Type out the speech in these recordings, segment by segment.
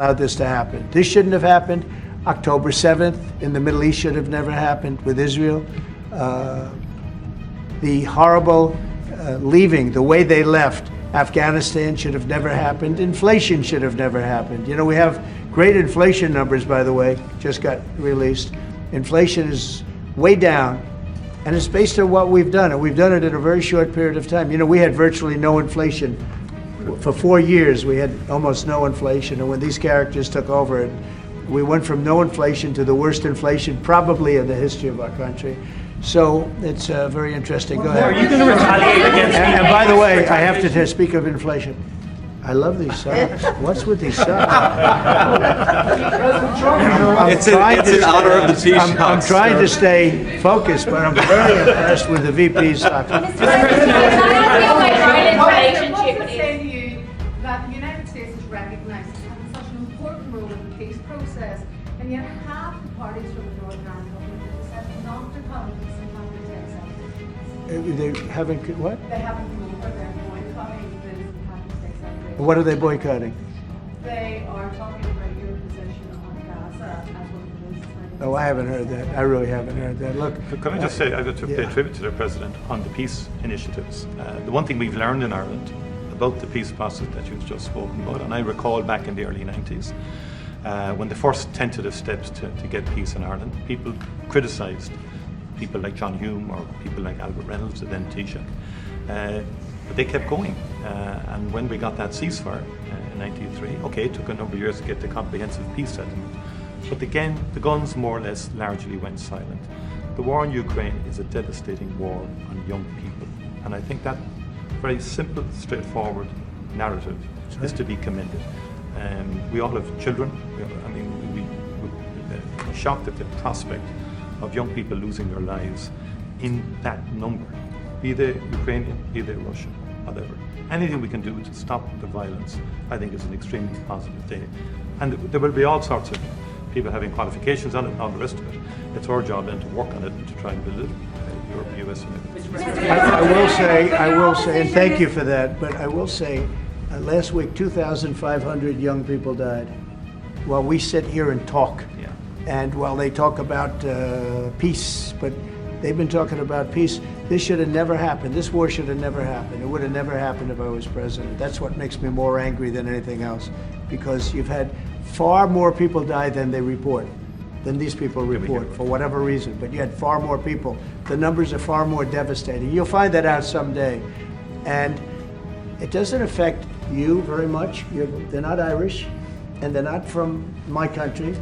allowed this to happen. This shouldn't have happened. October 7th in the Middle East should have never happened with Israel. The horrible leaving, the way they left Afghanistan should have never happened. Inflation should have never happened. You know, we have great inflation numbers, by the way, just got released. Inflation is way down, and it's based on what we've done, and we've done it in a very short period of time. You know, we had virtually no inflation. For 4 years, we had almost no inflation, and when these characters took over, we went from no inflation to the worst inflation probably in the history of our country. So it's very interesting. Go ahead. Are you going to retaliate against me? And by the way, I have to speak of inflation. I love these socks. What's with these socks? It's in honor of the Taoiseach. I'm trying to stay focused, but I'm very impressed with the VP's socks. Mr. President, that the United States is recognised as having such an important role in the peace process, and yet half the parties from the Northern Ireland government have decided not to come to some kind of accept. They haven't what? They haven't come over. They're boycotting the Catholic celebration. What are they boycotting? They are talking about your position on Gaza as one of the most. Oh, I haven't heard that. I really haven't heard that. Look, can I just say, I've got to pay tribute to the President on the peace initiatives. The one thing we've learned in Ireland about the peace process that you've just spoken about, and I recall back in the early 90s, when the first tentative steps to get peace in Ireland, people criticised people like John Hume or people like Albert Reynolds, and then Taoiseach. But they kept going, and when we got that ceasefire in 1993, okay, it took a number of years to get the comprehensive peace settlement, but again, the guns more or less largely went silent. The war in Ukraine is a devastating war on young people, and I think that very simple, straightforward narrative is to be commended. We all have children. We're shocked at the prospect of young people losing their lives in that number, be they Ukrainian, be they Russian, whatever. Anything we can do to stop the violence, I think, is an extremely positive thing. And there will be all sorts of people having qualifications on it and all the rest of it. It's our job then to work on it and to try and build it. US. I will say, and thank you for that, but I will say, last week 2,500 young people died while we sit here and talk. Yeah. And while they talk about peace, but they've been talking about peace. This should have never happened. This war should have never happened. It would have never happened if I was president. That's what makes me more angry than anything else, because you've had far more people die than they report. Than these people report, for whatever reason. But you had far more people. The numbers are far more devastating. You'll find that out someday. And it doesn't affect you very much. They're not Irish, and they're not from my country.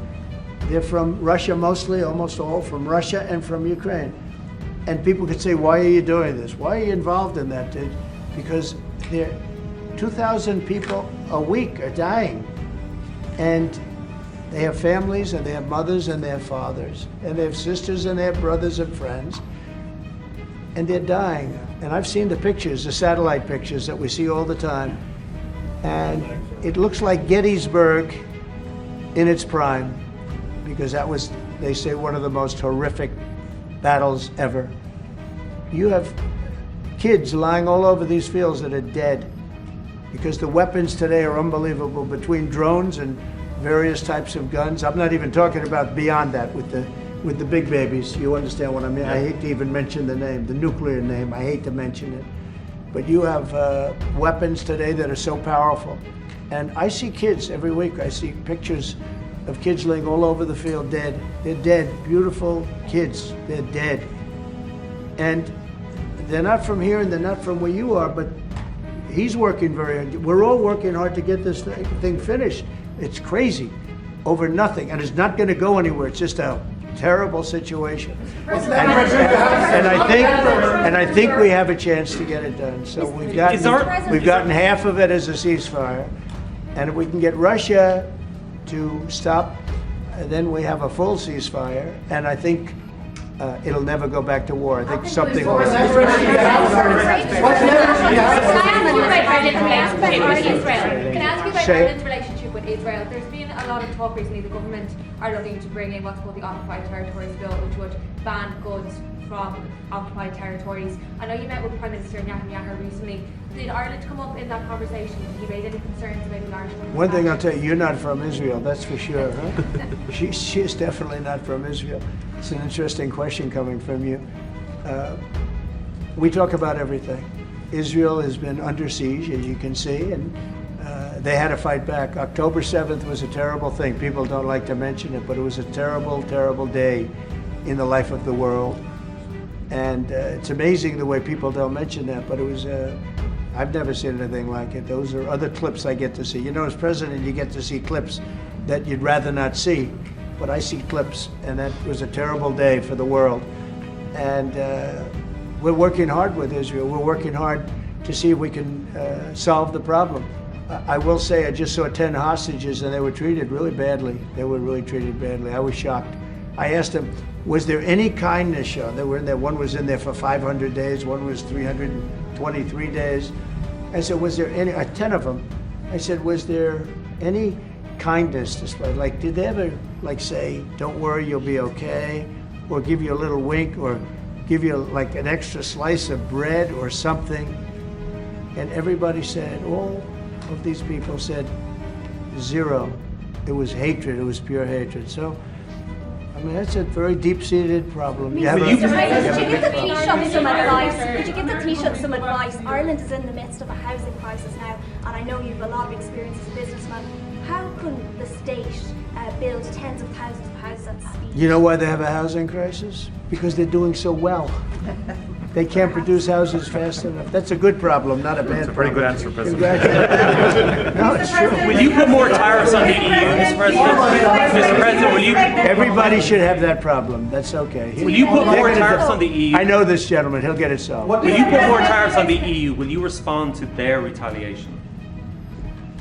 They're from Russia mostly, almost all from Russia and from Ukraine. And people could say, why are you doing this? Why are you involved in that? Because 2,000 people a week are dying. And they have families, and they have mothers, and they have fathers, and they have sisters, and they have brothers and friends, and they're dying. And I've seen the pictures, the satellite pictures that we see all the time, and it looks like Gettysburg in its prime, because that was, they say, one of the most horrific battles ever. You have kids lying all over these fields that are dead, because the weapons today are unbelievable, between drones and various types of guns. I'm not even talking about beyond that with the big babies. You understand what I mean? I hate to even mention the name, the nuclear name. I hate to mention it. But you have weapons today that are so powerful. And I see kids every week. I see pictures of kids laying all over the field dead. They're dead. Beautiful kids. They're dead. And they're not from here and they're not from where you are, but he's working very hard. We're all working hard to get this thing finished. It's crazy over nothing, and it's not going to go anywhere. It's just a terrible situation. And I think we have a chance to get it done. So we've gotten half of it as a ceasefire, and if we can get Russia to stop, then we have a full ceasefire, and I think it'll never go back to war. I think something will. Can I ask you about Ireland's relationship with Israel? There's been a lot of talk recently. The government are looking to bring in what's called the Occupied Territories Bill, which would ban goods from occupied territories. I know you met with Prime Minister Netanyahu recently. Did Ireland come up in that conversation? Did he raise any concerns about enlargement? One thing I'll tell you, you're not from Israel, that's for sure, huh? She's definitely not from Israel. It's an interesting question coming from you. We talk about everything. Israel has been under siege, as you can see, and they had to fight back. October 7th was a terrible thing. People don't like to mention it, but it was a terrible, terrible day in the life of the world. And it's amazing the way people don't mention that, but it was, I've never seen anything like it. Those are other clips I get to see. You know, as president, you get to see clips that you'd rather not see, but I see clips, and that was a terrible day for the world. And we're working hard with Israel. We're working hard to see if we can solve the problem. I will say I just saw 10 hostages and they were treated really badly. They were really treated badly. I was shocked. I asked them, was there any kindness shown? They were in there. One was in there for 500 days. One was 323 days. I said, was there any, 10 of them. I said, was there any kindness displayed? Like, did they ever, like, say, don't worry, you'll be okay? Or give you a little wink, or give you like an extra slice of bread or something? And everybody said, all of these people said, zero. It was hatred, it was pure hatred. So, I mean, that's a very deep-seated problem. Could you give the Taoiseach some advice? Could you give the Taoiseach some advice? Ireland is in the midst of a housing crisis now, and I know you have a lot of experience as a businessman. How can the state build tens of thousands of houses at speed? You know why they have a housing crisis? Because they're doing so well. They can't produce houses fast enough. That's a good problem, not a bad problem. That's a pretty good answer, President. No, it's true. Will you put more tariffs on the EU, Mr. President? Mr. President, will you? Everybody should have that problem. That's okay. Will you put more tariffs on the EU? I know this gentleman. He'll get it solved. Will you put more tariffs on the EU? Will you respond to their retaliation?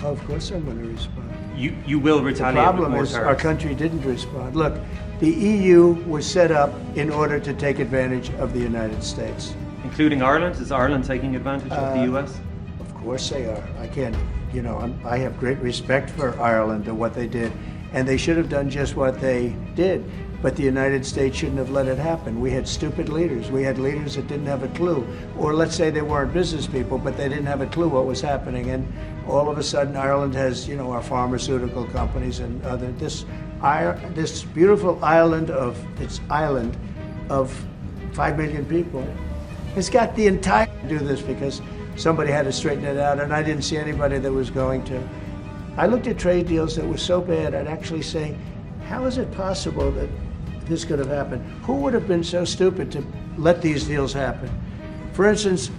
Oh, of course I'm going to respond. You will retaliate The problem with more is tariffs. our country didn't respond. Look, the EU was set up in order to take advantage of the United States. Including Ireland? Is Ireland taking advantage of the US? Of course they are. I can't, you know, I have great respect for Ireland and what they did. And they should have done just what they did. But the United States shouldn't have let it happen. We had stupid leaders. We had leaders that didn't have a clue. Or let's say they weren't business people, but they didn't have a clue what was happening. And all of a sudden, Ireland has, you know, our pharmaceutical companies and other, this beautiful island of 5 million people. It's got the entire, do this because somebody had to straighten it out, and I didn't see anybody that was going to. I looked at trade deals that were so bad, I'd actually say, how is it possible that this could have happened? Who would have been so stupid to let these deals happen? For instance,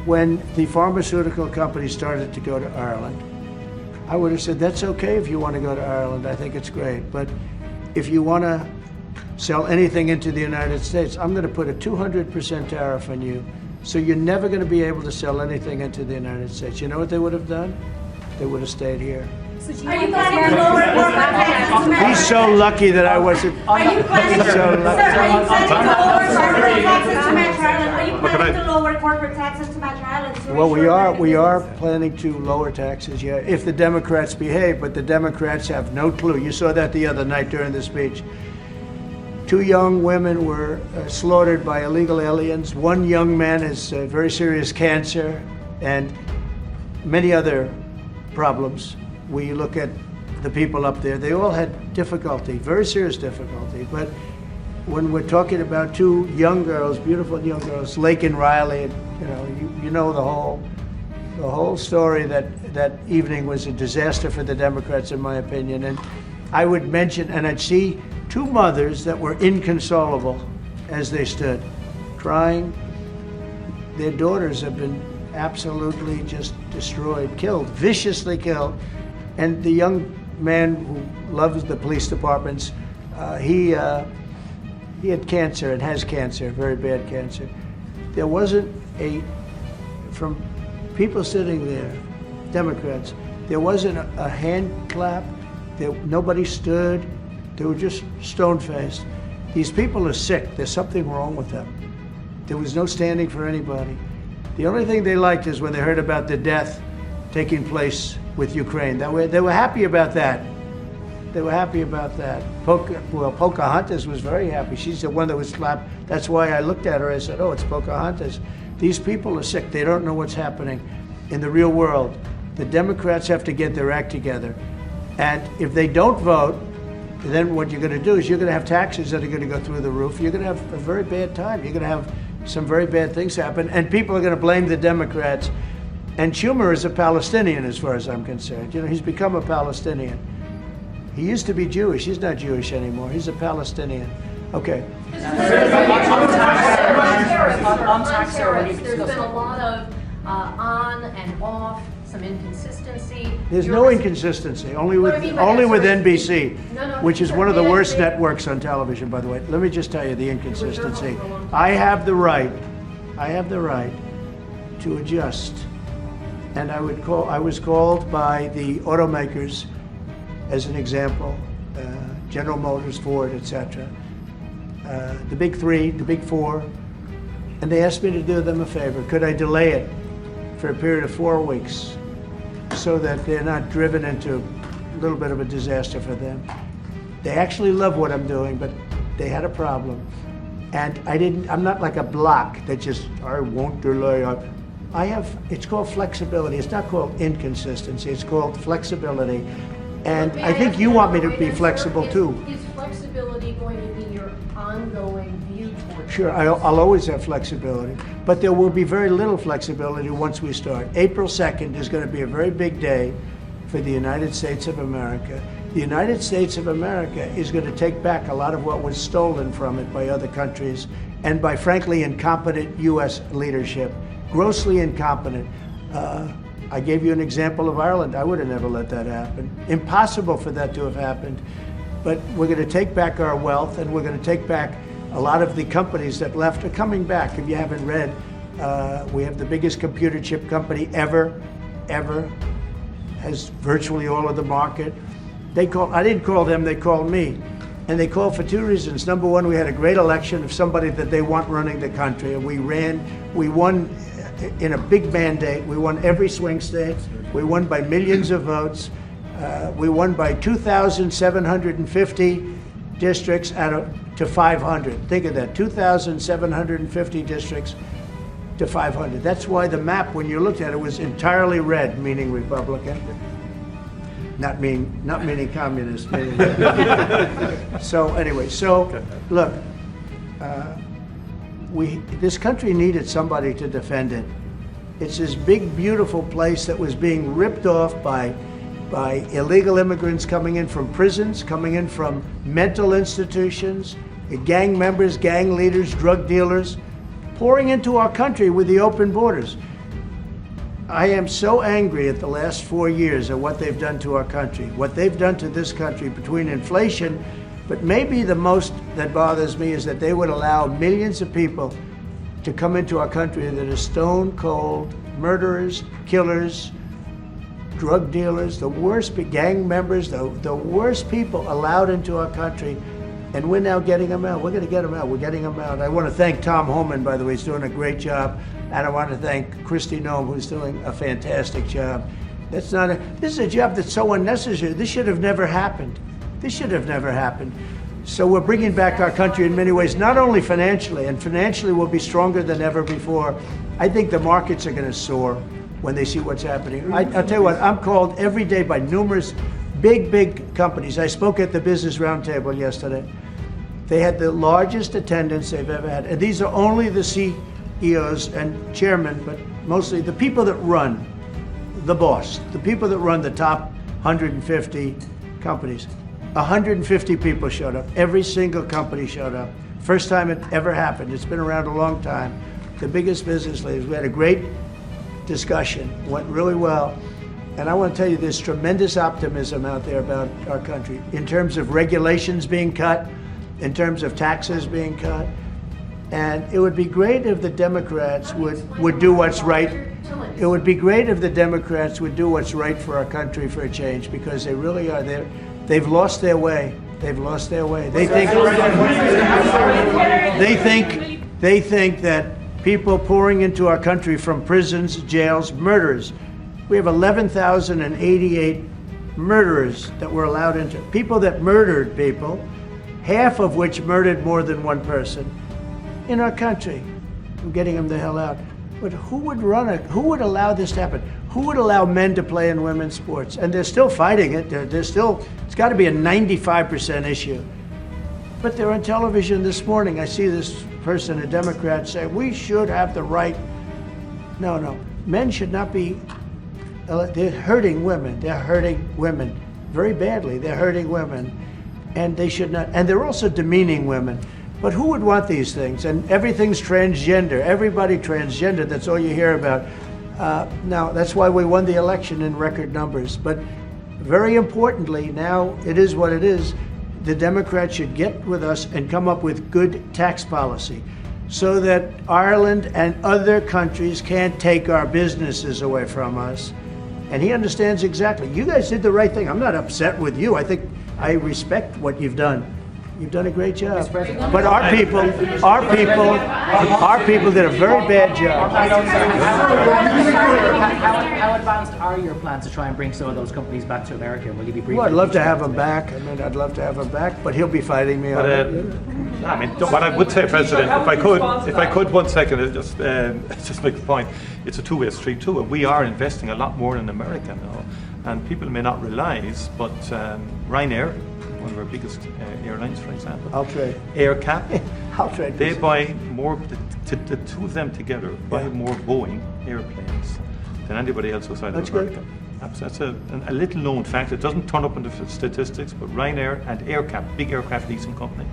when the pharmaceutical companies started to go to Ireland, I would have said, that's okay if you want to go to Ireland, I think it's great, but if you want to sell anything into the United States, I'm going to put a 200% tariff on you, so you're never going to be able to sell anything into the United States. You know what they would have done? They would have stayed here. So do you want to lower corporate taxes to match? He's so lucky that I wasn't. Are you planning to lower corporate taxes to match Ireland? Well, we are planning to lower taxes, yeah, if the Democrats behave, but the Democrats have no clue. You saw that the other night during the speech. 2 young women were slaughtered by illegal aliens. 1 young man has very serious cancer and many other problems. We look at the people up there, they all had difficulty, very serious difficulty. But when we're talking about 2 young girls, beautiful young girls, Lake and Riley, you know, you know the whole story. That evening was a disaster for the Democrats, in my opinion. And I would mention, and I'd see 2 mothers that were inconsolable as they stood, crying. Their daughters have been absolutely just destroyed, killed, viciously killed. And the young man who loves the police departments, he had cancer and has cancer, very bad cancer. There wasn't from people sitting there, Democrats, there wasn't a hand clap, nobody stood, they were just stone-faced. These people are sick, there's something wrong with them. There was no standing for anybody. The only thing they liked is when they heard about the death taking place with Ukraine. They were happy about that. They were happy about that. Pocahontas was very happy. She's the one that was slapped. That's why I looked at her. I said, oh, it's Pocahontas. These people are sick. They don't know what's happening in the real world. The Democrats have to get their act together. And if they don't vote, then what you're going to do is you're going to have taxes that are going to go through the roof. You're going to have a very bad time. You're going to have some very bad things happen. And people are going to blame the Democrats. And Schumer is a Palestinian as far as I'm concerned. You know, he's become a Palestinian. He used to be Jewish. He's not Jewish anymore. He's a Palestinian. Okay. On tax tariffs, there's been a lot of on and off, some inconsistency. There's no inconsistency, only with NBC, which is one of the worst networks on television, by the way. Let me just tell you the inconsistency. I have the right to adjust. And I was called by the automakers, as an example, General Motors, Ford, etc., the big three, the big four, and they asked me to do them a favor. Could I delay it for a period of 4 weeks so that they're not driven into a little bit of a disaster for them? They actually love what I'm doing, but they had a problem. And I'm not like a block that just, I won't delay. It's called flexibility. It's not called inconsistency. It's called flexibility. And I think you want me to be flexible too. Is flexibility going to be your ongoing view towards? Sure, I'll always have flexibility, but there will be very little flexibility once we start. April 2nd is going to be a very big day for the United States of America. The United States of America is going to take back a lot of what was stolen from it by other countries and by, frankly, incompetent U.S. leadership, grossly incompetent. I gave you an example of Ireland. I would have never let that happen. Impossible for that to have happened. But we're going to take back our wealth, and we're going to take back a lot of the companies that left are coming back. If you haven't read, we have the biggest computer chip company ever, has virtually all of the market. I didn't call them, they called me. And they called for two reasons. Number one, we had a great election of somebody that they want running the country. And we won in a big mandate. We won every swing state. We won by millions of votes. We won by 2,750 districts to 500. Think of that, 2,750 districts to 500. That's why the map, when you looked at it, was entirely red, meaning Republican. Not meaning communist. Meaning So anyway, look, this country needed somebody to defend it. It's this big, beautiful place that was being ripped off by illegal immigrants coming in from prisons, coming in from mental institutions, gang members, gang leaders, drug dealers, pouring into our country with the open borders. I am so angry at the last 4 years at what they've done to our country, what they've done to this country between inflation, but maybe the most that bothers me is that they would allow millions of people to come into our country that are stone cold murderers, killers, drug dealers, the worst gang members, the worst people allowed into our country, and we're now getting them out. We're going to get them out. We're getting them out. I want to thank Tom Homan, by the way. He's doing a great job. And I want to thank Christy Noem, who's doing a fantastic job. This is a job that's so unnecessary. This should have never happened. This should have never happened. So we're bringing back our country in many ways, not only financially, and financially we'll be stronger than ever before. I think the markets are going to soar when they see what's happening. I'll tell you what, I'm called every day by numerous big companies. I spoke at the Business Roundtable yesterday. They had the largest attendance they've ever had. And these are only the CEOs and chairmen, but mostly the people that run, the boss, the people that run the top 150 companies. 150 people showed up. Every single company showed up. First time it ever happened. It's been around a long time. The biggest business leaders. We had a great discussion. Went really well. And I want to tell you, there's tremendous optimism out there about our country in terms of regulations being cut, in terms of taxes being cut. And it would be great if the Democrats would do what's right. It would be great if the Democrats would do what's right for our country for a change, because they really are there. They've lost their way. They've lost their way. They think that people pouring into our country from prisons, jails, murderers. We have 11,088 murderers that were allowed into. People that murdered people, half of which murdered more than one person in our country. We're getting them the hell out. But who would allow this to happen? Who would allow men to play in women's sports? And they're still fighting it. It's got to be a 95% issue. But they're on television this morning. I see this person, a Democrat, say, we should have the right. No. Men should not be, they're hurting women. They're hurting women very badly. They're hurting women. And they should not, and they're also demeaning women. But who would want these things? And everything's transgender. Everybody transgender. That's all you hear about. Now, that's why we won the election in record numbers. But very importantly, now it is what it is. The Democrats should get with us and come up with good tax policy so that Ireland and other countries can't take our businesses away from us. And he understands exactly. You guys did the right thing. I'm not upset with you. I think I respect what you've done. You've done a great job. But our people did a very bad job. How advanced are your plans to try and bring some of those companies back to America? Will you be briefing? Well, I'd love to have him back. I'd love to have him back, but he'll be fighting me on it. What I would say, President, if I could 1 second, just make the point. It's a two-way street too. We are investing a lot more in America now, and people may not realise, but Ryanair, one of our biggest airlines, for example, I'll trade. AirCap, I'll trade. they buy more. The two of them together buy more Boeing airplanes than anybody else outside of America. That's a little known fact. It doesn't turn up in the statistics, but Ryanair and AirCap, big aircraft leasing company,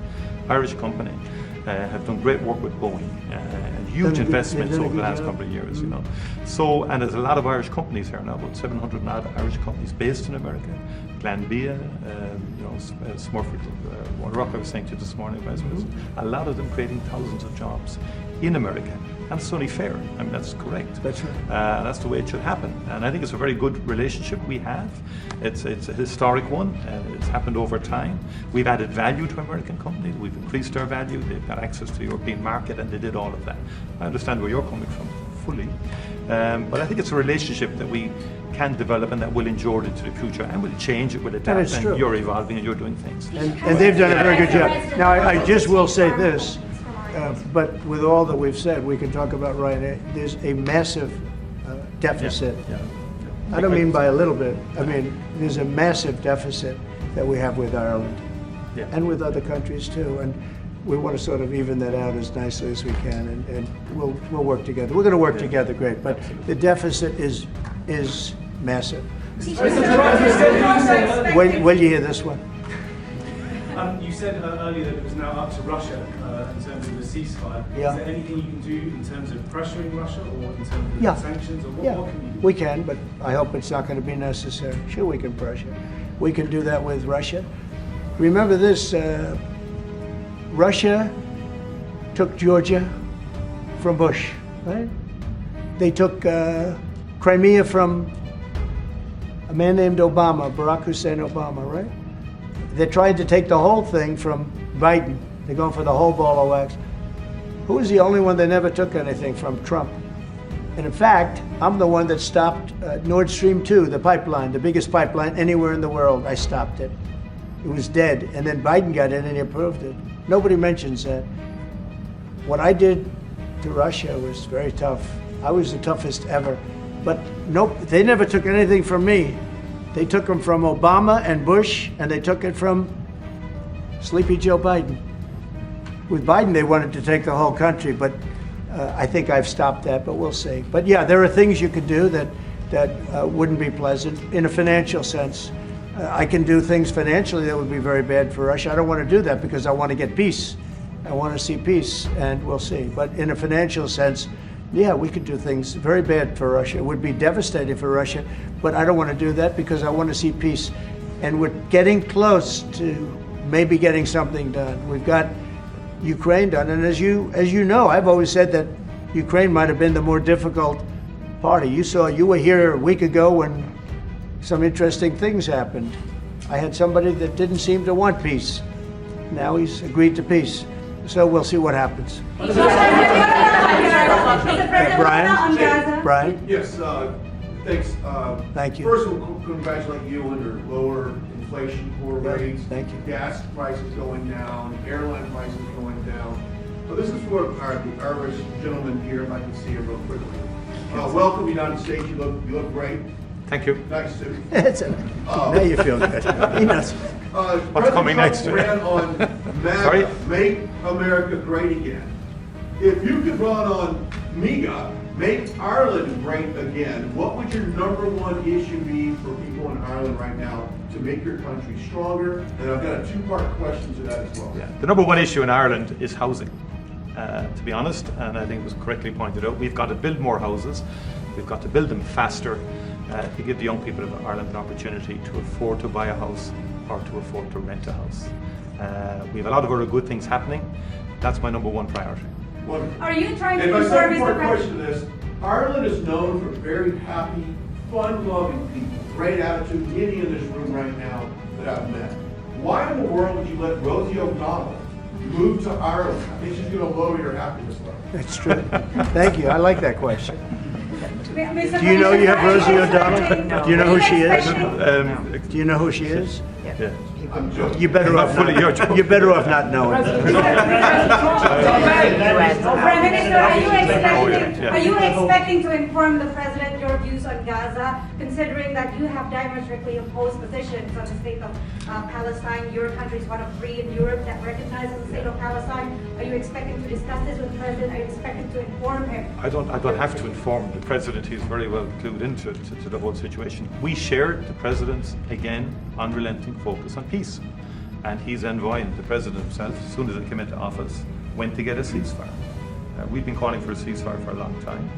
Irish company, have done great work with Boeing and huge investments over the last couple of years. You know, so and there's a lot of Irish companies here now, about 700 odd Irish companies based in America. Glanbia, Smurford, Rock, I was saying to you this morning, Vice President, a lot of them creating thousands of jobs in America. And it's only fair. I mean, that's correct. That's right. That's the way it should happen. And I think it's a very good relationship we have. It's a historic one, and it's happened over time. We've added value to American companies. We've increased their value. They've got access to the European market, and they did all of that. I understand where you're coming from fully. But I think it's a relationship that we can develop and that will endure into the future, and will change, it will adapt, and you're evolving and you're doing things. And they've done a very good job. Now, I just will say this, but with all that we've said, we can talk about Ryanair. There's a massive deficit. I don't mean by a little bit. I mean, there's a massive deficit that we have with Ireland and with other countries too. And we want to sort of even that out as nicely as we can, and we'll work together. We're going to work together great, but the deficit is massive. Will you hear this one? You said earlier that it was now up to Russia in terms of the ceasefire. Yeah. Is there anything you can do in terms of pressuring Russia, or in terms of the sanctions, or what can you do? We can, but I hope it's not going to be necessary. Sure, we can pressure. We can do that with Russia. Remember this, Russia took Georgia from Bush, right? They took Crimea from a man named Obama, Barack Hussein Obama, right? They tried to take the whole thing from Biden. They're going for the whole ball of wax. Who was the only one that never took anything from? Trump. And in fact, I'm the one that stopped Nord Stream 2, the pipeline, the biggest pipeline anywhere in the world. I stopped it. It was dead. And then Biden got in and he approved it. Nobody mentions that. What I did to Russia was very tough. I was the toughest ever. But nope, they never took anything from me. They took them from Obama and Bush, and they took it from Sleepy Joe Biden. With Biden, they wanted to take the whole country, but I think I've stopped that, but we'll see. But yeah, there are things you could do that wouldn't be pleasant in a financial sense. I can do things financially that would be very bad for Russia. I don't want to do that because I want to get peace. I want to see peace, and we'll see. But in a financial sense, yeah, we could do things very bad for Russia. It would be devastating for Russia, but I don't want to do that because I want to see peace. And we're getting close to maybe getting something done. We've got Ukraine done, and as you know, I've always said that Ukraine might have been the more difficult party. You were here a week ago when some interesting things happened. I had somebody that didn't seem to want peace. Now he's agreed to peace. So we'll see what happens. Brian? Yes, thanks. Thank you. First, we'll congratulate you on your lower inflation core rates. Thank you. Gas prices going down, airline prices going down. Well, this is for the Irish gentleman here, if I can see him real quickly. Welcome, United States. You look great. Thank you. Nice suit. Now you feel good. He knows. What's coming next? Ran on Sorry? MAGA, Make America Great Again. If you could run on MEGA, Make Ireland Great Again, what would your number one issue be for people in Ireland right now to make your country stronger? And I've got a two-part question to that as well. Yeah. The number one issue in Ireland is housing, to be honest, and I think it was correctly pointed out. We've got to build more houses. We've got to build them faster to give the young people of Ireland an opportunity to afford to buy a house or to afford to rent a house. We have a lot of other good things happening. That's my number one priority. Wonderful. Are you trying to And my service second the part question to this, Ireland is known for very happy, fun-loving people, great attitude, any in this room right now that I've met. Why in the world would you let Rosie O'Donnell move to Ireland? I think she's going to lower your happiness level. That's true. Thank you. I like that question. Mr. Do you know you have Rosie President, O'Donnell? Do you know who she is? expecting- Do you know who she is? Yeah. I'm joking. You're better off Fully, you're joking. You're better off not knowing. Prime Minister, are you expecting to inform the President your views on Gaza, considering that you have diametrically opposed positions on the state of Palestine? Your country is one of 3 in Europe that recognizes the state of Palestine. Are you expecting to discuss this with the President? Are you expecting to inform him? I don't have to inform the President. He's very well clued into to the whole situation. We shared the President's, again, unrelenting focus on peace. And he's envoying the President himself, as soon as he came into office, went to get a ceasefire. We've been calling for a ceasefire for a long time.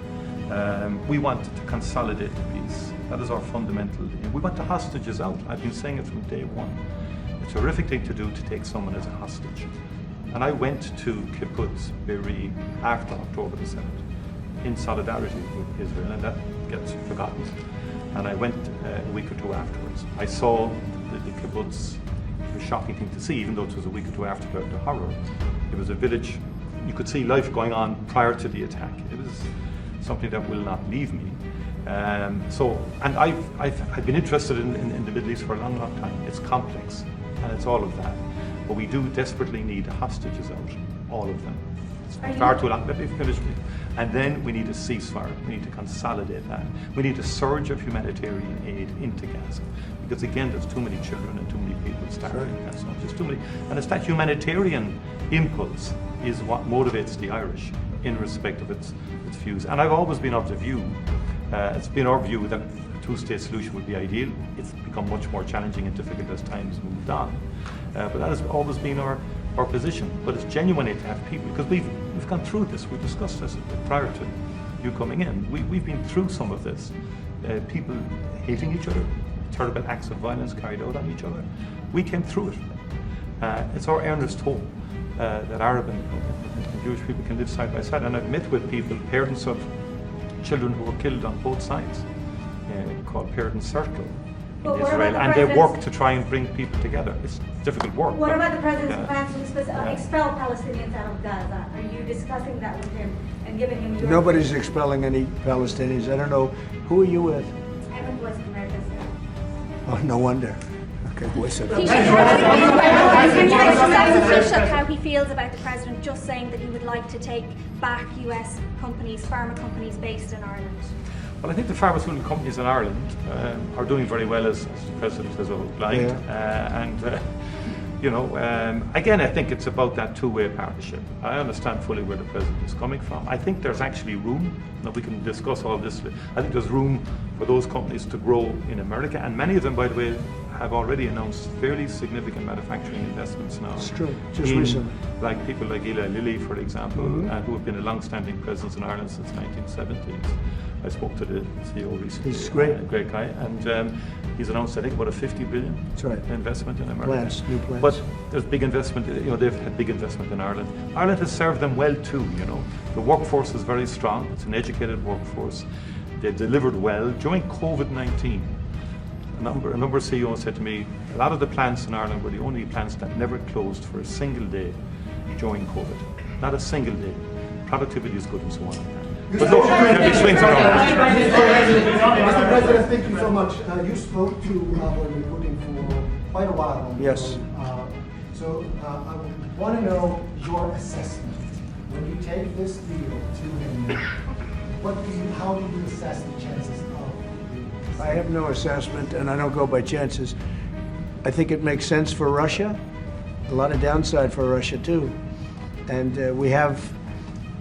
We want to consolidate the peace. That is our fundamental aim. We want the hostages out. I've been saying it from day one. It's a horrific thing to do to take someone as a hostage. And I went to Kibbutz Be'eri after October the 7th in solidarity with Israel, and that gets forgotten. And I went a week or two afterwards. I saw the kibbutz. It was a shocking thing to see, even though it was a week or two after the horror. It was a village. You could see life going on prior to the attack. It was something that will not leave me. And I've been interested in the Middle East for a long, long time. It's complex, and it's all of that. But we do desperately need hostages out, all of them. It's far too long. Let me finish. And then we need a ceasefire. We need to consolidate that. We need a surge of humanitarian aid into Gaza. Because again, there's too many children and too many people starving. That's not just too many. And it's that humanitarian impulse is what motivates the Irish in respect of its views. And I've always been of the view, it's been our view that a two-state solution would be ideal. It's become much more challenging and difficult as time's moved on. But that has always been our position. But it's genuinely to have people, because we've gone through this, we've discussed this prior to you coming in. We've been through some of this. People hating each other, terrible acts of violence carried out on each other. We came through it. It's our earnest hope that Arab and Jewish people can live side by side. And I've met with people, parents of children who were killed on both sides, called Parent Circle in Israel, and they work to try and bring people together. It's difficult work. What about the President's plans to expel Palestinians out of Gaza? Are you discussing that with him and giving him your... Nobody's expelling any Palestinians. I don't know. Who are you with? I'm with West America, sir. Oh, no wonder. Okay, Voice of Taoiseach, can you express to Taoiseach how he feels about the President just saying that he would like to take back US companies, pharma companies based in Ireland? Well, I think the pharmaceutical companies in Ireland are doing very well, as the President has outlined. Again, I think it's about that two-way partnership. I understand fully where the President is coming from. I think there's actually room, now we can discuss all this, I think there's room for those companies to grow in America, and many of them, by the way, have already announced fairly significant manufacturing investments now. It's true, just recently. Like people like Eli Lilly, for example, who have been a long-standing presence in Ireland since the 1970s. I spoke to the CEO recently. He's great. A great guy. And he's announced, I think, about a $50 billion investment in America. New plans. But there's big investment, they've had big investment in Ireland. Ireland has served them well too, The workforce is very strong. It's an educated workforce. They've delivered well. During COVID-19, a number of CEOs said to me, a lot of the plants in Ireland were the only plants that never closed for a single day during COVID. Not a single day. Productivity is good and so on like that. But look, there be swings around. Mr. President, thank you so much. You spoke to Vladimir Putin for quite a while. Yes. So I want to know your assessment. when you take this deal to him, how do you assess the chances of? I have no assessment, and I don't go by chances. I think it makes sense for Russia, a lot of downside for Russia too. And we have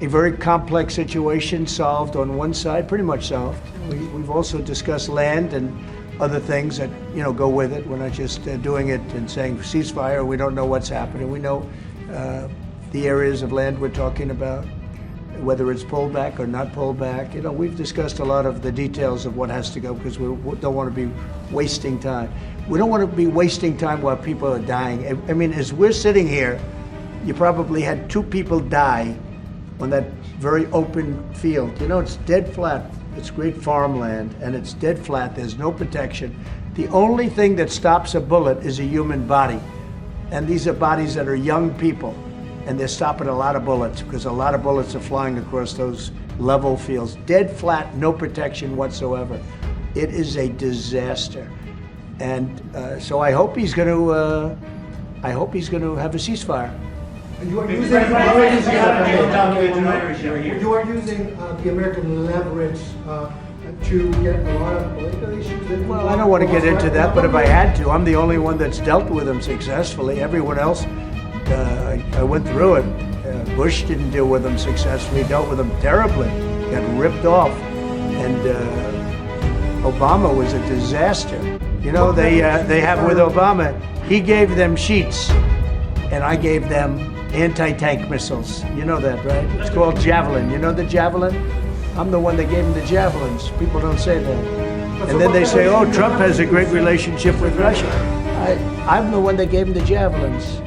a very complex situation solved on one side, pretty much solved. We've also discussed land and other things that go with it. We're not just doing it and saying ceasefire. We don't know what's happening. We know the areas of land we're talking about, whether it's pulled back or not pulled back. We've discussed a lot of the details of what has to go because we don't want to be wasting time. We don't want to be wasting time while people are dying. I mean, as we're sitting here, you probably had 2 people die on that very open field. It's dead flat. It's great farmland, and it's dead flat. There's no protection. The only thing that stops a bullet is a human body. And these are bodies that are young people, and they're stopping a lot of bullets because a lot of bullets are flying across those level fields. Dead flat, no protection whatsoever. It is a disaster. And so I hope he's going to have a ceasefire. You are using the American leverage to get a lot of political issues. Well, I don't want to get into that, but if I had to, I'm the only one that's dealt with them successfully. Everyone else, I went through it. Bush didn't deal with them successfully, dealt with them terribly, got ripped off. And Obama was a disaster. They have with Obama, he gave them sheets, and I gave them anti-tank missiles. You know that, right? It's called Javelin. You know the Javelin? I'm the one that gave them the Javelins. People don't say that. And then they say, oh, Trump has a great relationship with Russia. I'm the one that gave him the Javelins.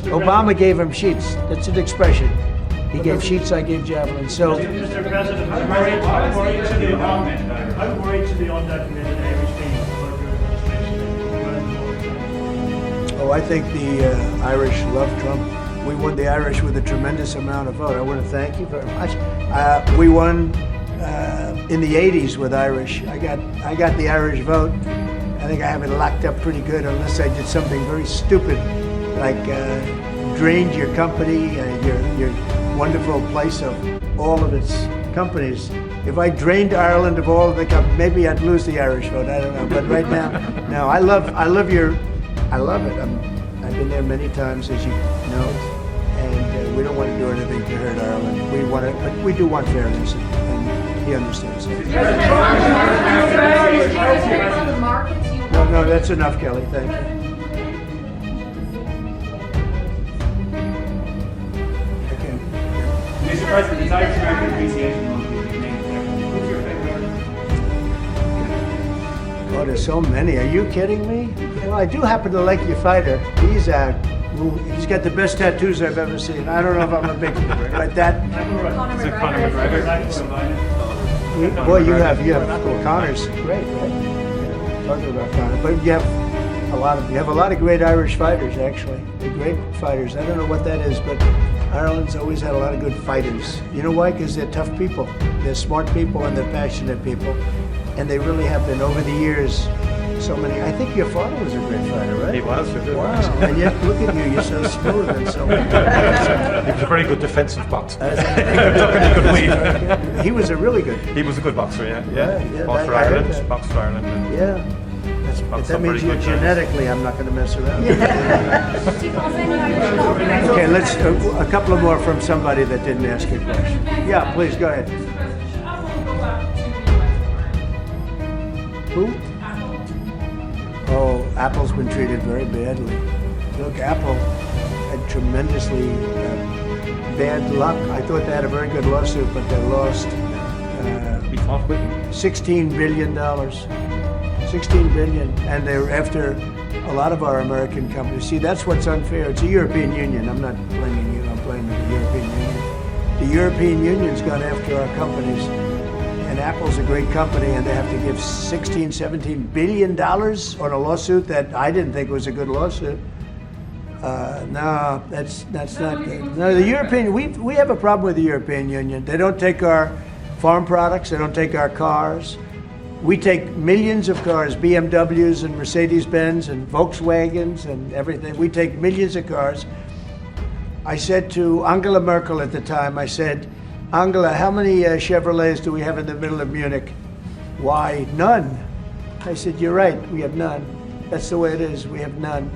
Obama gave him sheets. That's an expression. He gave sheets, I gave Javelins. So, Mr. President, I'm worried to the undocumented Irish people about your administration. I think the Irish love Trump. We won the Irish with a tremendous amount of vote. I want to thank you very much. We won in the 80s with Irish. I got the Irish vote. I think I have it locked up pretty good unless I did something very stupid, like drained your company, your wonderful place of all of its companies. If I drained Ireland of all of the companies, maybe I'd lose the Irish vote. I don't know. But right now, no, I love it. I've been there many times, as you know. And we don't want to do anything to hurt Ireland. We want it, but we do want fairness, and he understands that. No, that's enough, Kelly. Thank you. Okay. Mr. President, the Irish American Appreciation Month will be named there. Who's your favorite? Oh, there's so many. Are you kidding me? Well, I do happen to like your fighter. He's got the best tattoos I've ever seen. I don't know if I'm a big but that. Is it Conor McGregor? Boy, you have Conor's great, right? Yeah, talking about Conor, but you have a lot of great Irish fighters. Actually, they're great fighters. I don't know what that is, but Ireland's always had a lot of good fighters. You know why? Because they're tough people. They're smart people and they're passionate people, and they really have been over the years. So many. I think your father was a great fighter, right? He was. Wow. And yet, look at you. You're so smooth and so. He was a very good defensive boxer. He was a really good. He was a good boxer, yeah. Yeah. Boxed for Ireland. Boxed for Ireland. That means genetically, I'm not going to mess around. Okay, let's a couple of more from somebody that didn't ask a question. Yeah, please go ahead. Who? Oh, Apple's been treated very badly. Look, Apple had tremendously bad luck. I thought they had a very good lawsuit, but they lost $16 billion. $16 billion, and they're after a lot of our American companies. See, that's what's unfair. It's the European Union. I'm not blaming you. I'm blaming the European Union. The European Union's gone after our companies. And Apple's a great company, and they have to give $16-17 billion on a lawsuit that I didn't think was a good lawsuit. No, that's not good. No, the European, we have a problem with the European Union. They don't take our farm products. They don't take our cars. We take millions of cars, BMWs and Mercedes-Benz and Volkswagens and everything. We take millions of cars. I said to Angela Merkel at the time, I said, Angela, how many Chevrolets do we have in the middle of Munich? Why, none. I said, you're right, we have none. That's the way it is, we have none.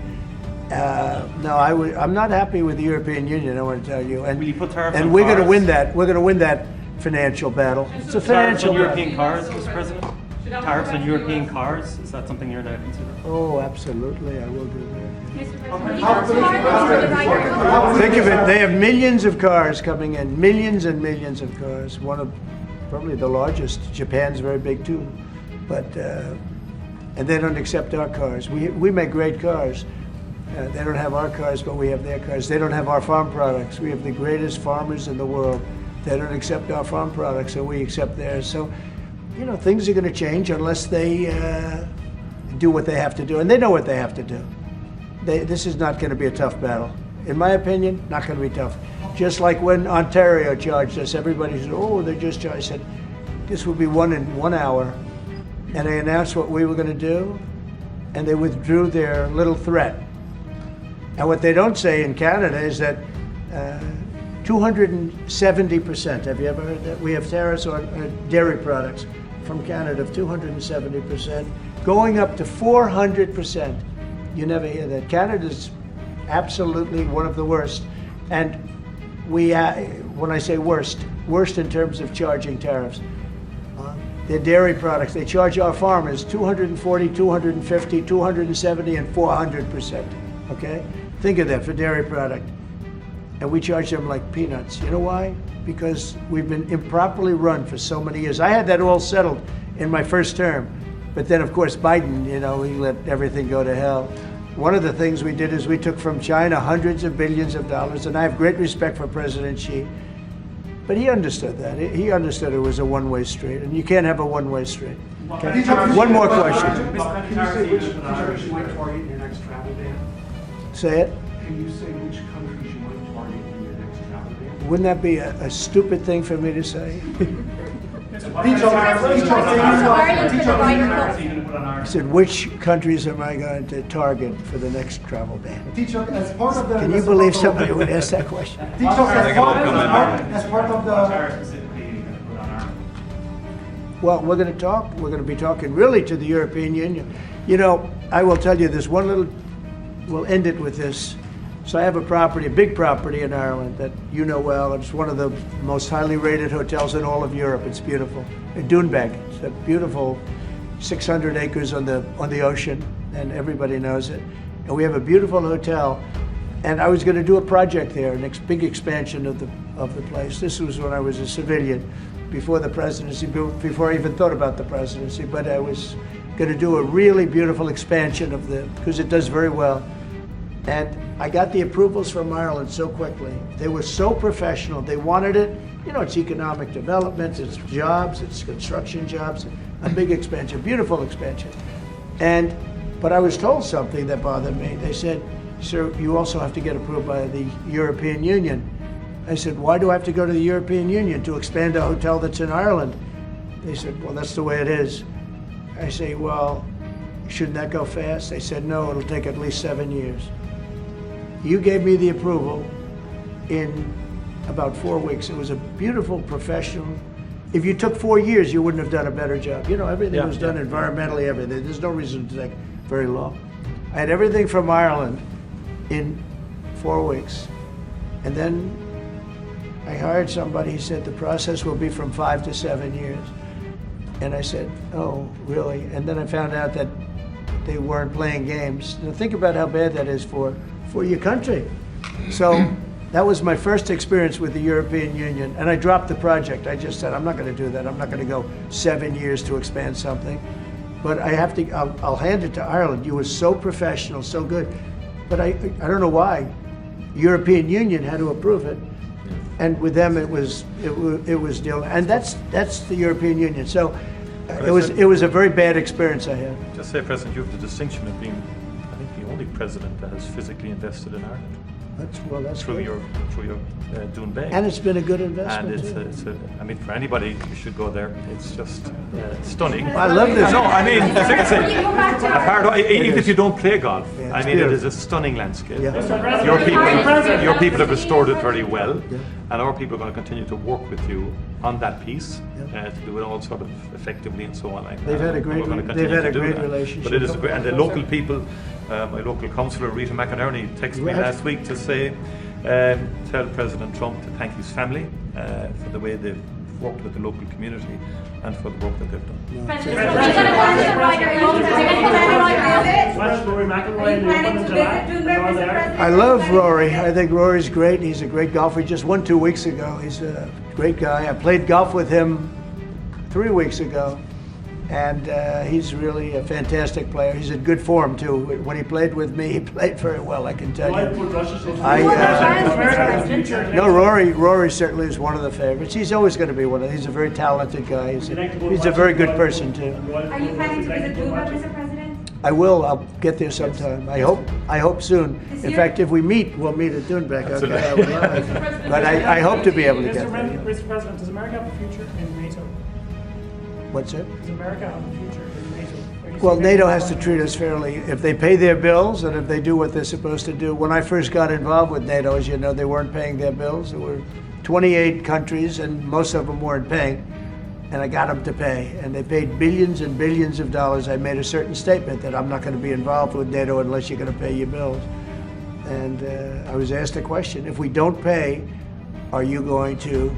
No, I'm not happy with the European Union, I want to tell you. And, Will you put tariffs and on we're going to cars? win that. We're going to win that financial battle. It's a Tariffs financial on battle. European cars, Mr. President? Tariffs on European cars, is that something you're now considering? Oh, absolutely, I will do that. Think Think of it, they have millions of cars coming in, millions and millions of cars. One of probably the largest. Japan's very big too, but and they don't accept our cars. We make great cars. They don't have our cars, but we have their cars. They don't have our farm products. We have the greatest farmers in the world. They don't accept our farm products, so we accept theirs. So, you know, things are going to change unless they do what they have to do, and they know what they have to do. This is not going to be a tough battle. In my opinion, not going to be tough. Just like when Ontario charged us, everybody said, oh, they just charged. I said, this will be won in 1 hour. And they announced what we were going to do, and they withdrew their little threat. And what they don't say in Canada is that 270%, have you ever heard that? We have tariffs on dairy products from Canada of 270%, going up to 400%. You never hear that. Canada's absolutely one of the worst. And we, when I say worst in terms of charging tariffs. Their dairy products, they charge our farmers 240, 250, 270, and 400%, okay? Think of that for dairy product. And we charge them like peanuts. You know why? Because we've been improperly run for so many years. I had that all settled in my first term. But then, of course, Biden, you know, he let everything go to hell. One of the things we did is we took from China hundreds of billions of dollars, and I have great respect for President Xi. But he understood that. He understood it was a one-way street, and you can't have a one-way street. Okay? One more question. Can you say which countries you might target in your next travel ban? Say it. Can you say which countries you might target in your next travel ban? Wouldn't that be a stupid thing for me to say? I said, which countries am I going to target for the next travel ban? As part of the, Can you believe somebody would ask that question? As part of the. Well, we're going to talk. We're going to be talking really to the European Union. You know, I will tell you this one little, we'll end it with this. So I have a property, a big property in Ireland that you know well. It's one of the most highly rated hotels in all of Europe. It's beautiful. In Doonbeg, it's a beautiful 600 acres on the ocean, and everybody knows it. And we have a beautiful hotel. And I was going to do a project there, a big expansion of the place. This was when I was a civilian, before the presidency, before I even thought about the presidency. But I was going to do a really beautiful expansion of because it does very well. And I got the approvals from Ireland so quickly. They were so professional. They wanted it. You know, it's economic development, it's jobs, it's construction jobs, a big expansion, beautiful expansion. But I was told something that bothered me. They said, sir, you also have to get approved by the European Union. I said, why do I have to go to the European Union to expand a hotel that's in Ireland? They said, well, that's the way it is. I say, well, shouldn't that go fast? They said, no, it'll take at least 7 years. You gave me the approval in about 4 weeks. It was a beautiful professional. If you took 4 years, you wouldn't have done a better job. You know, everything was done environmentally, everything. There's no reason to take very long. I had everything from Ireland in 4 weeks. And then I hired somebody. He said the process will be from 5 to 7 years. And I said, oh, really? And then I found out that they weren't playing games. Now think about how bad that is for your country. So that was my first experience with the European Union, and I dropped the project. I just said, I'm not going to do that. I'm not going to go 7 years to expand something. But I have to, I'll hand it to Ireland. You were so professional, so good. But I don't know why. European Union had to approve it. And with them, it was deal. And that's the European Union. So it was a very bad experience I had. Just say, President, you have the distinction of being, I think, the only president that has physically invested in Ireland. That's through good. your Doonbeg. And it's been a good And investment too. I mean, for anybody, you should go there. It's just stunning. I love this. No, I mean, seriously, even if you don't play golf, Yeah, I it's mean, it beautiful. is a stunning landscape. Yeah. Your people have restored it very well, and our people are going to continue to work with you on that piece to do it all sort of effectively and so on. Like They've that. had a great- We're gonna they've continue had to a do great that. relationship. But it is, and the local people, my local councillor Rita McInerney texted me Right. last week to say, tell President Trump to thank his family for the way they've worked with the local community and for the work that they've done. I love Rory. I think Rory's great. He's a great golfer. He just won 2 weeks ago. He's a great guy. I played golf with him 3 weeks ago, and he's really a fantastic player. He's in good form too. When he played with me, he played very well, I can tell you. No, Rory certainly is one of the favorites. He's always going to be one of. He's a very talented guy. He's a very good person too. Are you planning to visit Cuba, Mr. President? I will. I'll get there sometime. I hope soon. In fact, if we meet, we'll meet at Doonbeg. Okay, I would love it. But I hope to be able to get there. Mr. President, does America have a future in NATO? What's it? Does America have a future in NATO? Well, NATO has to treat us fairly. If they pay their bills and if they do what they're supposed to do. When I first got involved with NATO, as you know, they weren't paying their bills. There were 28 countries and most of them weren't paying. And I got them to pay. And they paid billions and billions of dollars. I made a certain statement that I'm not going to be involved with NATO unless you're going to pay your bills. And I was asked a question, if we don't pay, are you going to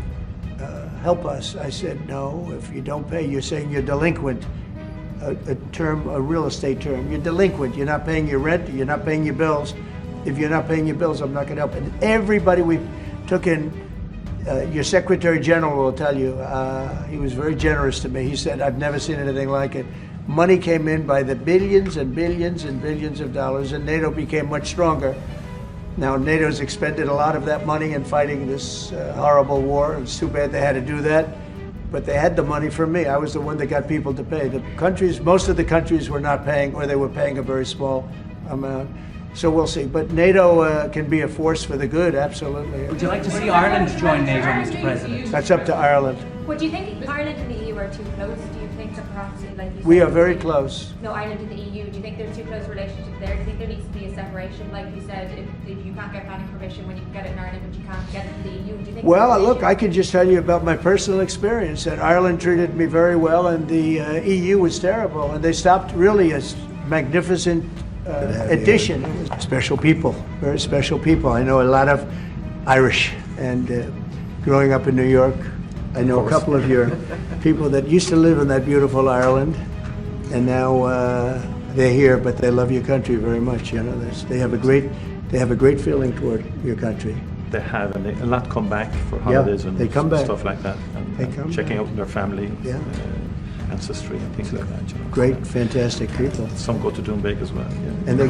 help us? I said, no, if you don't pay, you're saying you're delinquent. A real estate term. You're delinquent. You're not paying your rent. You're not paying your bills. If you're not paying your bills, I'm not going to help. And everybody we took in, your Secretary General will tell you, he was very generous to me. He said, I've never seen anything like it. Money came in by the billions and billions and billions of dollars, and NATO became much stronger. Now, NATO's expended a lot of that money in fighting this horrible war. It's too bad they had to do that, but they had the money from me. I was the one that got people to pay. The countries, most of the countries were not paying, or they were paying a very small amount. So we'll see. But NATO can be a force for the good, absolutely. Would you like to see Ireland join NATO, Mr. President? That's up to Ireland. Would you think Ireland and the EU are too close? Do you think that perhaps, like you We said, are very close. No, Ireland and the EU. Do you think there's too close a relationship there? Do you think there needs to be a separation? Like you said, if you can't get planning permission when you can get it in Ireland, but you can't get it in the EU, do you think? Well, there's a look, I can just tell you about my personal experience, that Ireland treated me very well and the EU was terrible, and they stopped really a magnificent addition. It was special people, very special people. I know a lot of Irish, and growing up in New York, I know a couple of your people that used to live in that beautiful Ireland, and now they're here, but they love your country very much. You know, they have a great feeling toward your country. They have, and a lot come back for holidays and they come back. stuff like that. And, They come checking back. out their family, Yeah. ancestry, and things like that. You know. Great, fantastic people. Some go to Doonbeg as well. Yeah. And they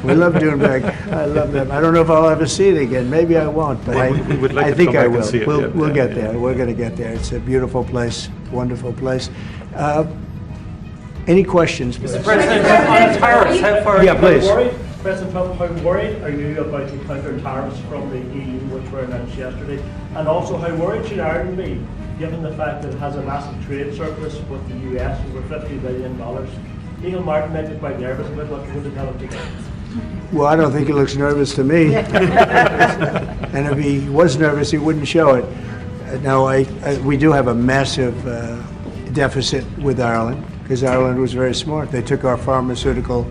we love Doonbeg. I love them. I don't know if I'll ever see it again. Maybe I won't, but We would like I to think come I back and will. see it, yeah. We'll get Yeah. there. We're going to get there. It's a beautiful place, wonderful place. Any questions, please? Mr. President, on tariffs, how far Yeah, please. President Trump, how worried are you about the counter tariffs from the EU, which were announced yesterday? And also, how worried should Ireland be, given the fact that it has a massive trade surplus with the US, over $50 billion? Neil Martin might be quite nervous about what you're going to tell him to do. Well, I don't think he looks nervous to me. And if he was nervous, he wouldn't show it. Now, we do have a massive deficit with Ireland, because Ireland was very smart. They took our pharmaceutical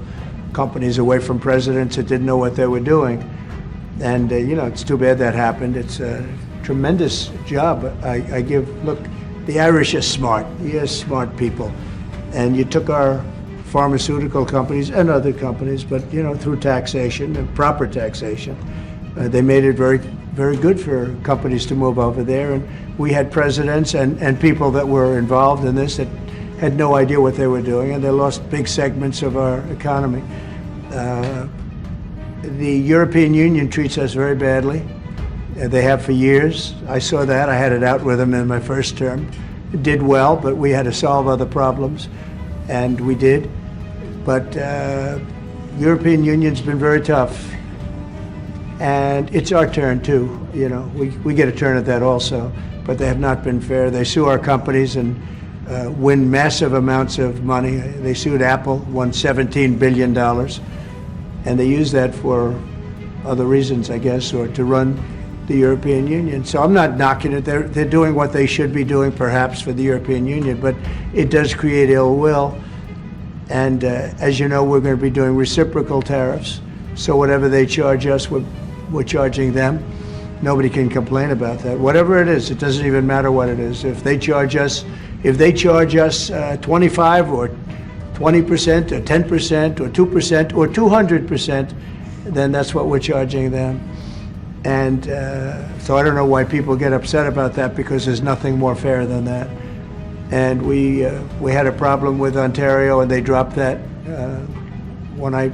companies away from presidents that didn't know what they were doing. And, you know, it's too bad that happened. It's a tremendous job I give. Look, the Irish are smart. Yes, smart people. And you took our pharmaceutical companies and other companies, but, you know, through taxation and proper taxation, they made it very, very good for companies to move over there. And we had presidents and people that were involved in this that had no idea what they were doing, and they lost big segments of our economy. The European Union treats us very badly. They have for years. I saw that. I had it out with them in my first term. It did well, but we had to solve other problems, and we did. But European Union's been very tough. And it's our turn too, you know, we get a turn at that also, but they have not been fair. They sue our companies and win massive amounts of money. They sued Apple, won $17 billion, and they use that for other reasons, I guess, or to run the European Union. So I'm not knocking it. They're doing what they should be doing, perhaps, for the European Union, but it does create ill will. And as you know, we're going to be doing reciprocal tariffs. So whatever they charge us, we're charging them. Nobody can complain about that. Whatever it is, it doesn't even matter what it is. If they charge us 25 or 20% or 10% or 2% or 200%, then that's what we're charging them. And so I don't know why people get upset about that, because there's nothing more fair than that. And we had a problem with Ontario, and they dropped that when I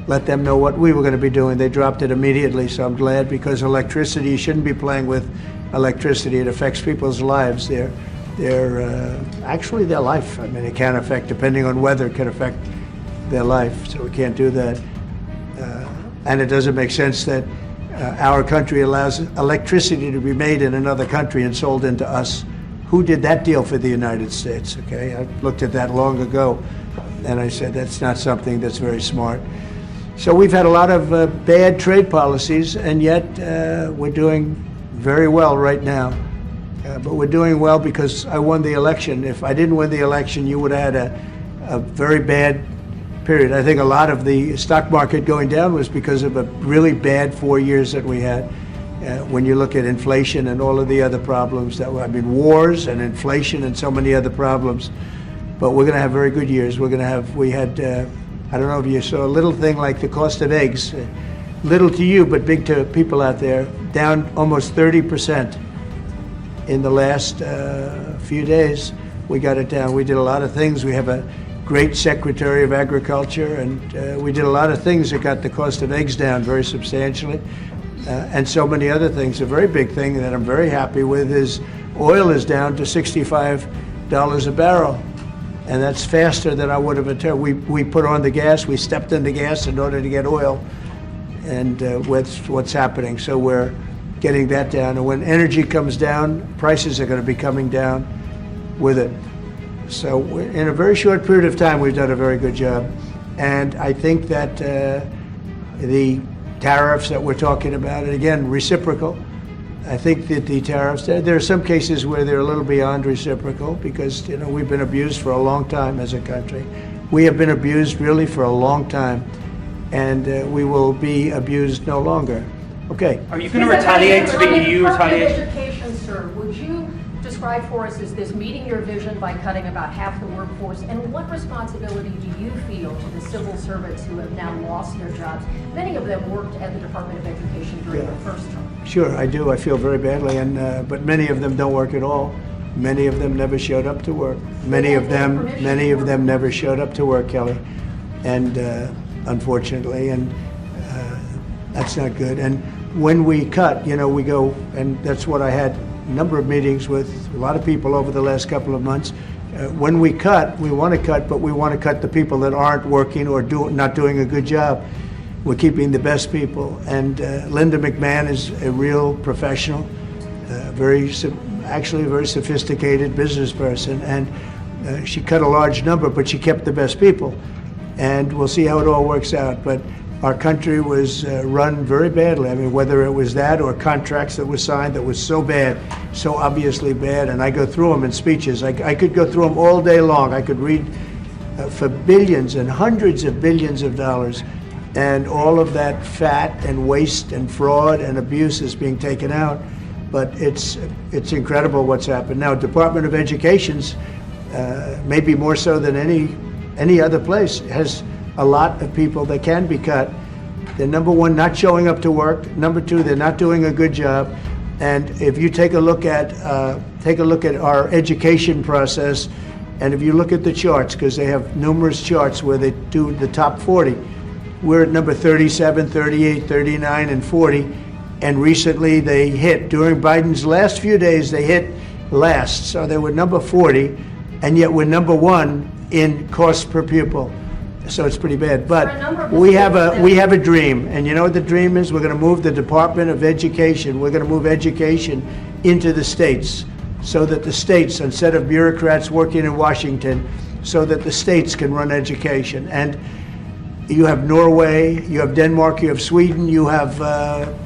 let them know what we were going to be doing. They dropped it immediately, so I'm glad, because electricity, you shouldn't be playing with electricity. It affects people's lives. Actually their life. I mean, it can affect, depending on weather, it can affect their life, so we can't do that. And it doesn't make sense that our country allows electricity to be made in another country and sold into us. Who did that deal for the United States? Okay, I looked at that long ago, and I said that's not something that's very smart. So we've had a lot of bad trade policies, and yet we're doing very well right now. But we're doing well because I won the election. If I didn't win the election, you would have had a very bad period. I think a lot of the stock market going down was because of a really bad 4 years that we had. When you look at inflation and all of the other problems wars and inflation and so many other problems. But we're going to have very good years. We had, I don't know if you saw a little thing like the cost of eggs, little to you, but big to people out there, down almost 30% in the last few days. We got it down. We did a lot of things. We have a great Secretary of Agriculture, and we did a lot of things that got the cost of eggs down very substantially. And so many other things. A very big thing that I'm very happy with is oil is down to $65 a barrel. And that's faster than I would have anticipated. We put on the gas, we stepped in the gas in order to get oil, and what's happening. So we're getting that down. And when energy comes down, prices are going to be coming down with it. So in a very short period of time, we've done a very good job. And I think that the tariffs that we're talking about, and again, reciprocal, I think that the tariffs, there are some cases where they're a little beyond reciprocal, because we've been abused for a long time as a country. We have been abused really for a long time, and we will be abused no longer. Okay. Are you going to retaliate to the EU retaliation? Education, sir, would you describe for us, is this meeting your vision by cutting about half the workforce? And what responsibility do you feel to the civil servants who have now lost their jobs? Many of them worked at the Department of Education during the first term. Sure, I do. I feel very badly, but many of them don't work at all. Many of them never showed up to work. Many of them never showed up to work, Kelly, and unfortunately, and that's not good. And when we cut, we go, and that's what I had a number of meetings with a lot of people over the last couple of months. When we cut, we want to cut, but we want to cut the people that aren't working or not doing a good job. We're keeping the best people. And Linda McMahon is a real professional, actually a very sophisticated business person. And she cut a large number, but she kept the best people. And we'll see how it all works out. But our country was run very badly. I mean, whether it was that or contracts that were signed that was so bad, so obviously bad, and I go through them in speeches. I could go through them all day long. I could read for billions and hundreds of billions of dollars, and all of that fat and waste and fraud and abuse is being taken out. But it's incredible what's happened. Now, Department of Education's, maybe more so than any other place, has a lot of people that can be cut. They're, number one, not showing up to work. Number two, they're not doing a good job. And if you take a look at our education process, and if you look at the charts, because they have numerous charts where they do the top 40, we're at number 37, 38, 39, and 40. And recently they hit, during Biden's last few days, they hit last. So they were number 40, and yet we're number one in cost per pupil. So it's pretty bad. For a number But of we have mistakes a dream, and you know what the dream is? We're going to move the Department of Education. We're going to move education into the states, so that the states, instead of bureaucrats working in Washington, so that the states can run education. And you have Norway, you have Denmark, you have Sweden, you have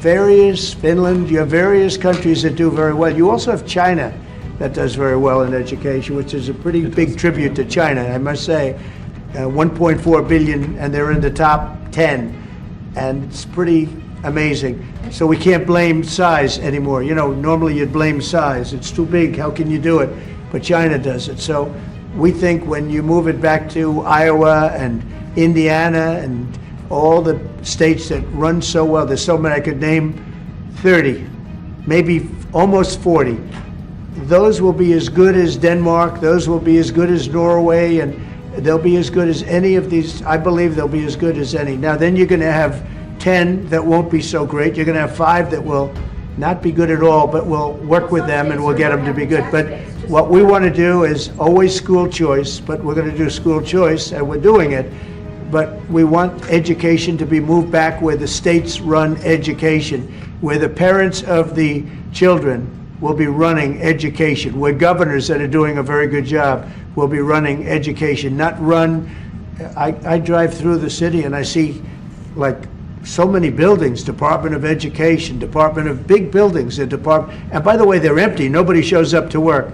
Finland, you have various countries that do very well. You also have China that does very well in education, which is a pretty big tribute to China, I must say. 1.4 billion, and they're in the top 10, and it's pretty amazing. So we can't blame size anymore. You know, normally you'd blame size. It's too big, how can you do it? But China does it. So we think when you move it back to Iowa and Indiana and all the states that run so well, there's so many, I could name 30, maybe almost 40. Those will be as good as Denmark, those will be as good as Norway, and they'll be as good as any of these. I believe they'll be as good as any. Now then you're going to have 10 that won't be so great. You're going to have 5 that will not be good at all, but we'll work with them and we'll get them to be good. But what we want to do is always school choice, but we're going to do school choice, and we're doing it. But we want education to be moved back where the states run education, where the parents of the children will be running education, where governors that are doing a very good job will be running education, not run. I drive through the city and I see like so many buildings, Department of Education, Department of big buildings, and by the way, they're empty. Nobody shows up to work.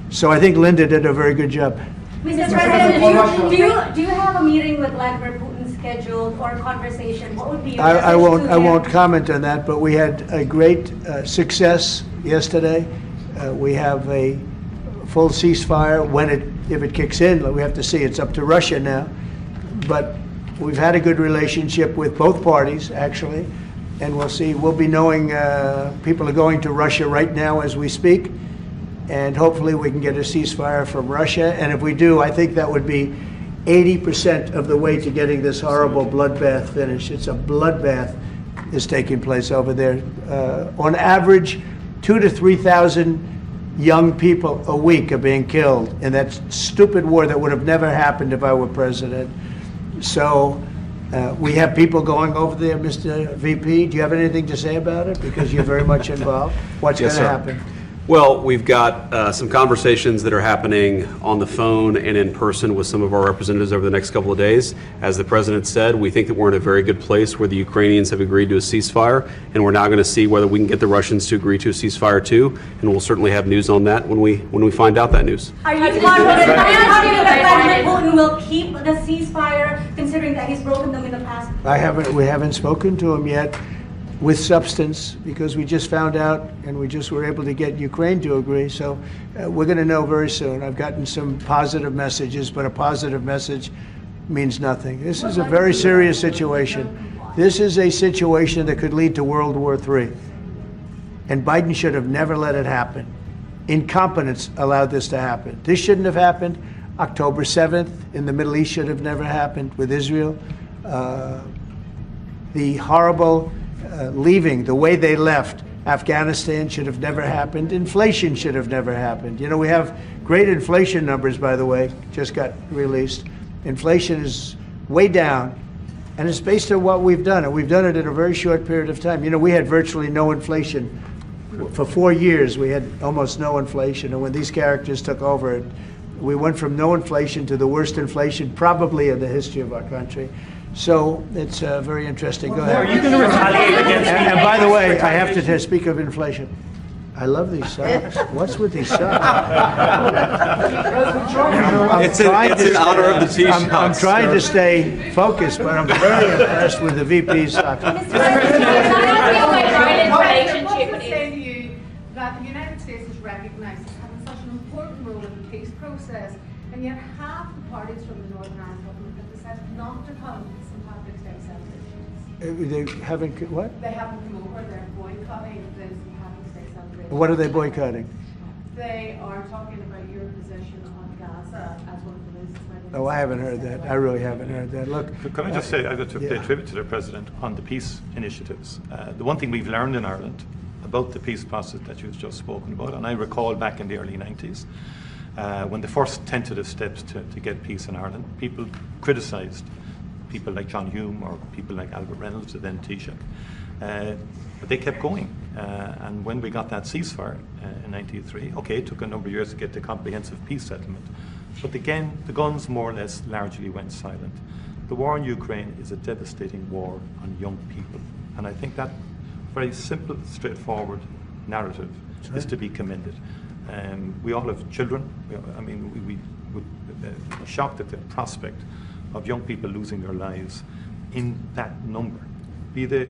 So I think Linda did a very good job. Mr. President, do you have a meeting with Vladimir Putin scheduled or a conversation? What would be your I message to won't him? comment on that, but we had a great success yesterday. We have a full ceasefire. If it kicks in, we have to see. It's up to Russia now. But we've had a good relationship with both parties, actually, and we'll see. We'll be knowing people are going to Russia right now as we speak, and hopefully we can get a ceasefire from Russia. And if we do, I think that would be 80% of the way to getting this horrible bloodbath finished. It's a bloodbath is taking place over there. On average, 2,000 to 3,000 young people a week are being killed in that stupid war that would have never happened if I were president. So we have people going over there. Mr. VP, do you have anything to say about it? Because you're very much involved. What's going to happen? Well, we've got some conversations that are happening on the phone and in person with some of our representatives over the next couple of days. As the president said, we think that we're in a very good place where the Ukrainians have agreed to a ceasefire, and we're now going to see whether we can get the Russians to agree to a ceasefire too, and we'll certainly have news on that when we find out that news. Are you confident that Vladimir Putin will keep the ceasefire, considering that he's broken them in the past? We haven't spoken to him yet with substance, because we just found out and we just were able to get Ukraine to agree. So we're going to know very soon. I've gotten some positive messages, but a positive message means nothing. This is a very serious situation. This is a situation that could lead to World War III. And Biden should have never let it happen. Incompetence allowed this to happen. This shouldn't have happened. October 7th in the Middle East should have never happened with Israel. The horrible leaving, the way they left Afghanistan should have never happened. Inflation should have never happened. You know, we have great inflation numbers, by the way, just got released. Inflation is way down, and it's based on what we've done, and we've done it in a very short period of time. You know, we had virtually no inflation. For 4 years, we had almost no inflation, and when these characters took over, we went from no inflation to the worst inflation probably in the history of our country. So it's very interesting. Go ahead. Are you going to retaliate against me? And by the way, I have to speak of inflation. I love these socks. What's with these socks? It's in honor of the Taoiseach. I'm trying to stay focused, but I'm very impressed with the VP's socks. I want to say to you that the United States is recognised as having such an important role in the peace process, and yet half the parties from the Northern Ireland government have decided not to come to St. Patrick's Day celebrations. They haven't, what? They haven't come over, they're boycotting the St. Patrick's Day celebrations. What are they boycotting? They are talking about your position on Gaza as one of the reasons why they Oh, I haven't heard that. I really haven't heard that. Look. Can I just say, I've got to pay tribute to the President on the peace initiatives. The one thing we've learned in Ireland about the peace process that you've just spoken about, and I recall back in the early 90s, when the first tentative steps to get peace in Ireland, people criticised people like John Hume or people like Albert Reynolds, then Taoiseach. But they kept going. And when we got that ceasefire in 1993, okay, it took a number of years to get the comprehensive peace settlement. But again, the guns more or less largely went silent. The war in Ukraine is a devastating war on young people. And I think that very simple, straightforward narrative is to be commended. We all have children. We would be shocked at the prospect of young people losing their lives in that number. Be they